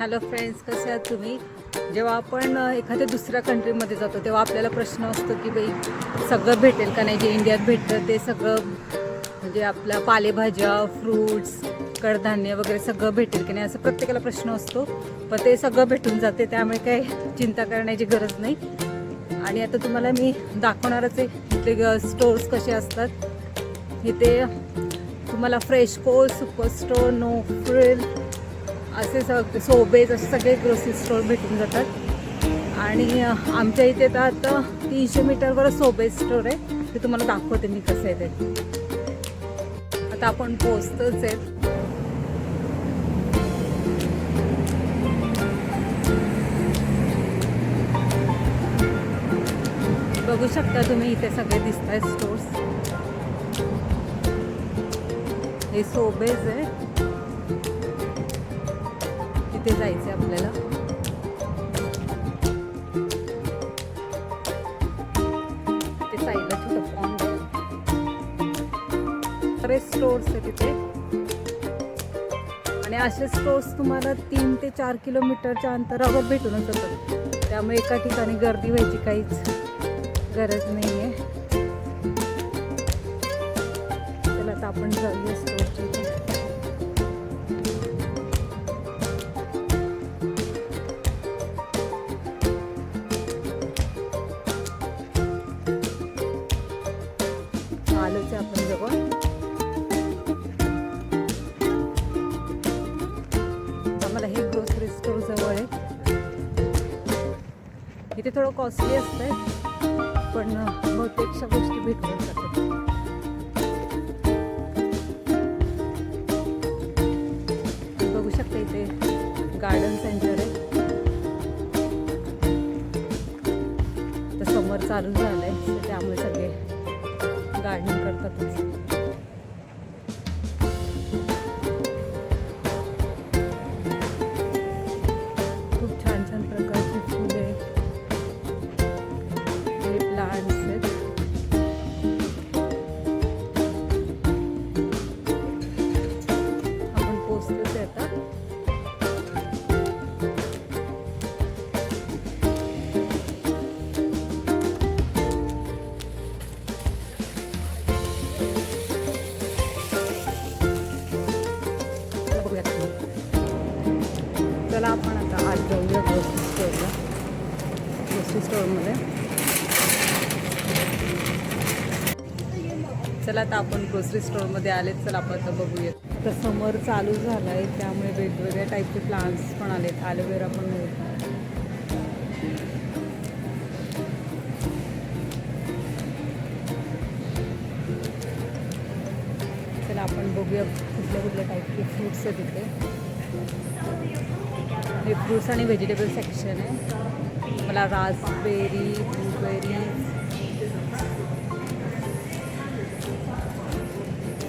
Hello friends, कसे आहात तुम्ही? जेव्हा आपण एखाद्या दुसऱ्या कंट्रीमध्ये जातो तेव्हा आपल्याला प्रश्न असतो की बाई सगळं भेटेल का नाही, जे इंडियात भेटतं ते सगळं, म्हणजे आपल्या पालेभाज्या, फ्रूट्स, कडधान्य वगैरे सगळं भेटेल की नाही, असं प्रत्येकाला प्रश्न असतो. पण ते सगळं भेटून जाते, त्यामुळे काही चिंता करण्याची गरज नाही. आणि आता तुम्हाला मी दाखवणारच आहे इथे स्टोर्स कसे असतात. इथे तुम्हाला फ्रेशको, सुपर स्टोर, नो फ्रिल असे सोबेज असे सगळे ग्रोसरी स्टोर भेटून जातात. आणि आमच्या इथे तर आता 300 मीटरवर सोबेज स्टोर आहे, ते तुम्हाला दाखवते मी कसं आहे ते. आता आपण पोचतोच आहे. बघू शकता तुम्ही, इथे सगळे दिसत आहेत स्टोर्स. हे सोबेज आहे, तिथे जायचं आपल्याला. ते साईडला छोटं पॉन्ड आहे, बरेच स्टोर्स आहे तिथे. आणि असे स्टोर्स तुम्हाला 3 ते 4 किलोमीटरच्या अंतरावर भेटूनच जातात, त्यामुळे एका ठिकाणी गर्दी व्हायची काहीच गरज नाही आहे. चला आता आपण जाऊया स्टोरच्या इथे. आलोच आहे आपण जवळ. आम्हाला हे ग्रोसरी स्टोर जवळ आहे. इथे थोडं कॉस्टली असतंय, पण बहुतेकशा गोष्टी भेटून जातात. बघू शकता इथे गार्डन सेंटर आहे. तर समर चालू झालंय, त्यामुळे सगळे गार्डनिंग करतातच. खूप छान छान प्रकारचे फुले, हे प्लांट्स आहेत. आपण पोचतोच आहे आता. चला आपण आता आज जाऊया ग्रोसरी स्टोरला. ग्रोसरी स्टोरमध्ये चला आता आपण ग्रोसरी स्टोरमध्ये आलेत. चला आपण आता बघूया. तर समर चालू झाला आहे, त्यामुळे वेगवेगळ्या टाईपचे प्लांट्स पण आलेत. ॲलोवेरा पण मिळतो. चला आपण बघूया कुठल्या कुठल्या टाईपचे फ्रूट्स आहेत तिथे. हे फ्रूट्स आणि व्हेजिटेबल सेक्शन आहे. मला रास्पबेरी, ब्लूबेरीज,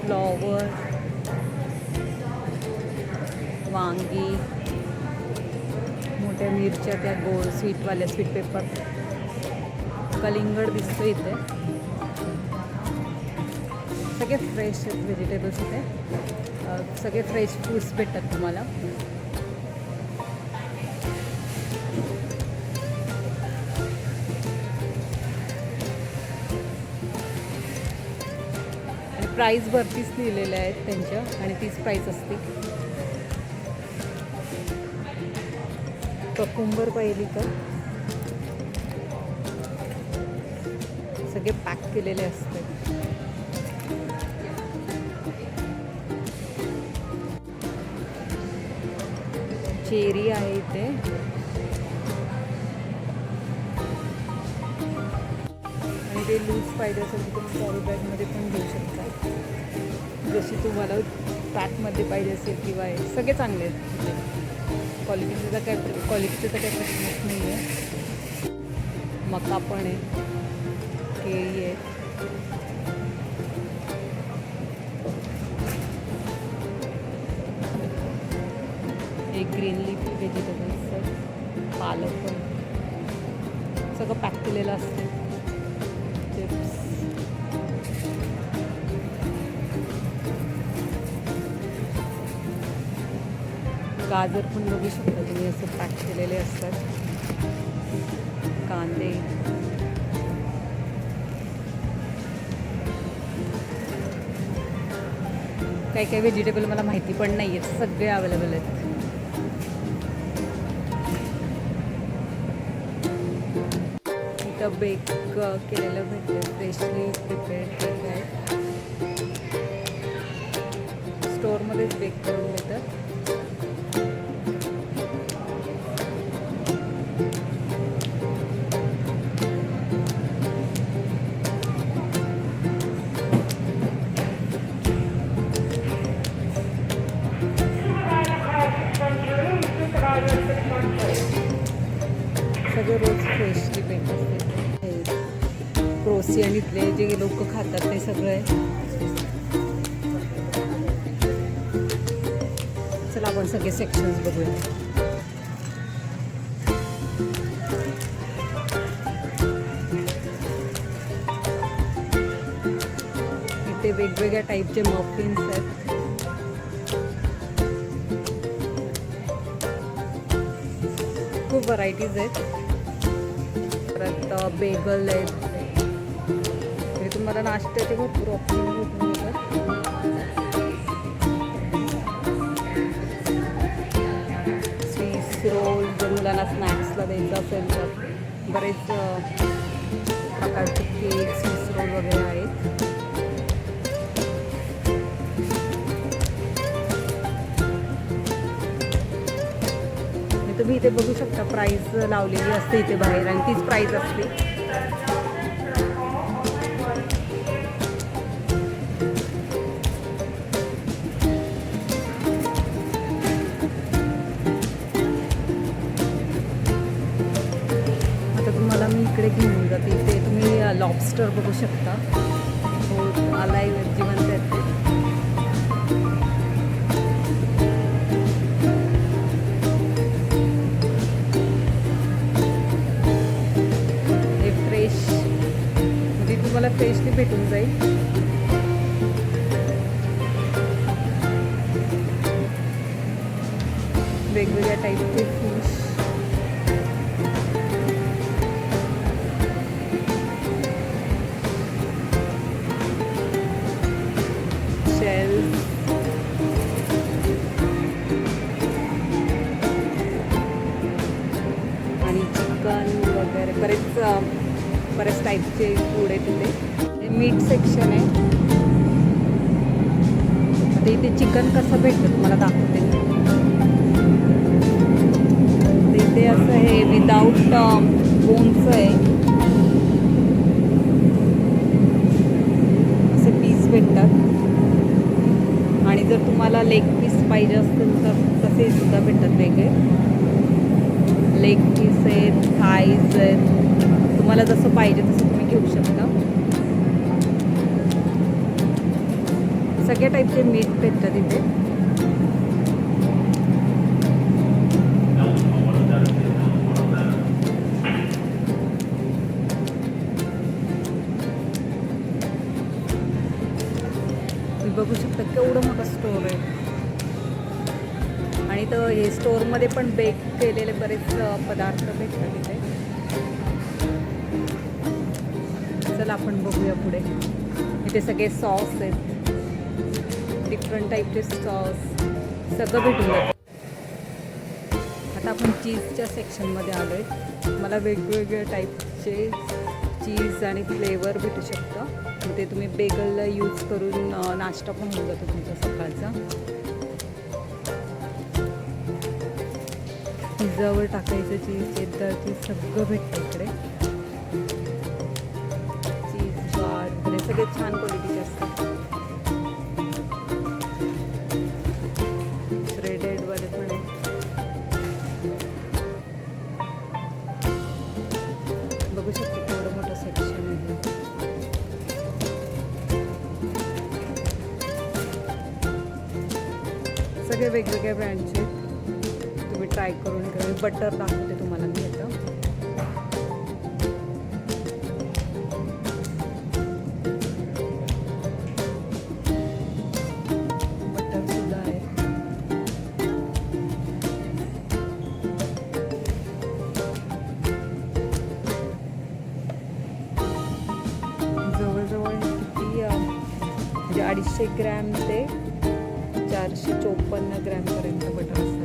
फ्लॉवर, वांगी, मोठ्या मिरच्या, त्या गोड स्वीटवाल्या, स्वीट पेपर, कलिंगड दिसतो इथे. सगळे फ्रेश आहेत व्हेजिटेबल्स इथे. सगळे फ्रेश फ्रूट्स भेटतात तुम्हाला. आणि प्राईस वरतीच लिहिलेल्या आहेत त्यांच्या, आणि तीच प्राईस असते. ककुंबर पाहिली तर सगळे पॅक केलेले असतात. चेरी आहे इथे. आणि ते लूज पाहिजे असेल तर तुम्ही कॅरी बॅगमध्ये पण घेऊ शकता, जशी तुम्हाला पॅकमध्ये पाहिजे असेल. किंवा हे सगळे चांगले आहेत. क्वालिटीचा तर काही प्रश्नच नाही आहे. मका पण आहे, केळी आहे. एक ग्रीन लीफी व्हेजिटेबल्स आहेत, पालक पण सगळं पॅक केलेलं असतं. चिप्स, गाजर पण बघू शकता तुम्ही, असं पॅक केलेले असतात. कांदे, काही काही व्हेजिटेबल मला माहिती पण नाही आहेत, सगळे अवेलेबल आहेत. इथं बेक केलेलं भेटते, फ्रेशली प्रिपेअर्ड केक आहे. स्टोअरमध्येच बेक करून देतात. सगळे रोज फ्रेशली बेक असते. क्रोसी आणि इथले जे लोक खातात ते सगळे. चला आपण सगळे सेक्शन्स बघूया. इथे वेगवेगळ्या टाईपचे मफिन्स आहेत. खूप व्हरायटीज आहेत. परत बेगल आहेत. हे तुम्हाला नाश्त्याचे भरपूर ऑप्शन भेटून येतात. स्वीस रोल जर मुलांना स्नॅक्सला द्यायचं असेल तर बरेच प्रकारचे केक, स्वीस रोल वगैरे आहेत. तुम्ही इथे बघू शकता प्राईस लावलेली असते इथे बाहेर आणि तीच प्राईस असते. आता तुम्हाला मी इकडे घेऊन जाते. इथे तुम्ही लॉबस्टर बघू शकता. हो, अलाइव जिवंत आहेत ते. तुम्हाला फ्रेशली भेटून जाईल. वेगवेगळ्या टाईपचे फिश, शेल्स, आणि चिकन वगैरे बरेच टाईपचे फूड आहे तिथे. मीट सेक्शन आहे. आता इथे चिकन कसं भेटतं तुम्हाला दाखवते. इथे असं हे विदाऊट बोनचं आहे. असे पीस भेटतात. आणि जर तुम्हाला लेग पीस पाहिजे असतील तर तसे सुद्धा भेटतात वेगळे. लेग पीस आहेत, थाईज आहेत. तुम्हाला जसं पाहिजे तसं तुम्ही घेऊ शकता. सगळ्या टाईपचे मीट भेटतात इथे. तुम्ही बघू शकता केवढं मोठं स्टोअर आहे. आणि तर हे स्टोअरमध्ये पण बेक केलेले बरेच पदार्थ भेटतात इथे. चला आपण बघूया पुढे. इथे सगळे सॉस आहेत, डिफरंट टाईपचे सॉस सगळं भेटून जातं. आता आपण चीजच्या सेक्शनमध्ये आलो आहे. मला वेगवेगळ्या टाईपचे चीज आणि फ्लेवर भेटू शकतं. ते तुम्ही बेगलला यूज करून नाश्ता पण होऊन जातो तुमचा सकाळचा. पिझ्झावर टाकायचं चीज, चेddar चीज सगळं भेटतं इकडे. चीज बार वगैरे सगळे छान क्वालिटीचे असतात. श्रेडेडवाले पण आहे. बघू शकतो केवढं मोठं सेक्शन आहे. सगळे वेगवेगळ्या ब्रँडचे तुम्ही ट्राय करून घ्या. बटर दाखवते तुम्हाला मी आता. बटर सुद्धा आहे. 250 ग्रॅम ते 454 ग्रॅमपर्यंत बटर असतं.